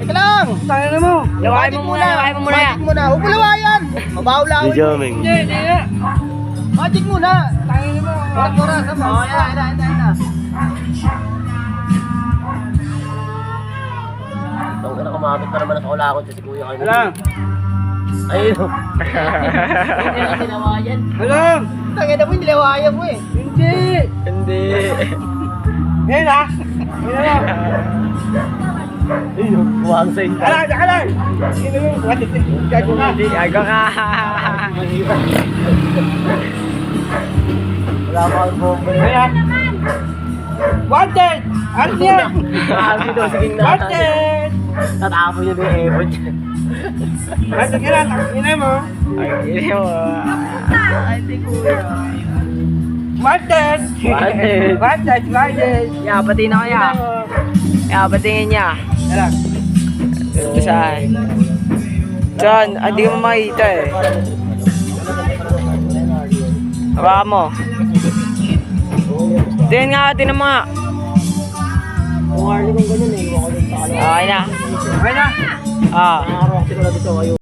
Teka lang! Tayo mo. Lawain mo muna, lawain mo muna. Magic muna. Huwag mo lawayan! Mabaw-lawin. Di Joming. Hindi nga. Magic muna! Tayo mo. Mura, sama. Oh, yan. Ang ina, kumapit pa naman sa kulakot si Kuya kayo. Alam. Ayun. Alam. Tangina mo, hindi lawayan mo eh. Hindi. Hindi. Ngayon ha. Ngayon ha. Ayun, kuwang sa inyo. Alam, alam. Sino yung watit? Gago ka. Gago ka. Wala pa ang bomba. Ngayon ha. Wanted! Ano niya? Sabi daw, sige na. Wanted! Tatapo niya din yung ebot. Wanted ka na, takina mo. Ay, hindi mo. Ay, di kuya. Wanted! Wanted. Wanted! Wanted! Ya, pati na kaya. Ya, patingin niya. Alam. Ito saan? Diyan, hindi mo makita eh. Hawakan mo. Tingin nga, tingnan mo nga. Kung Harley kong ganyan eh, iwan ko din sa kalawang. Okay na. Okay na. Ah. Nakaroon ko na dito kayo.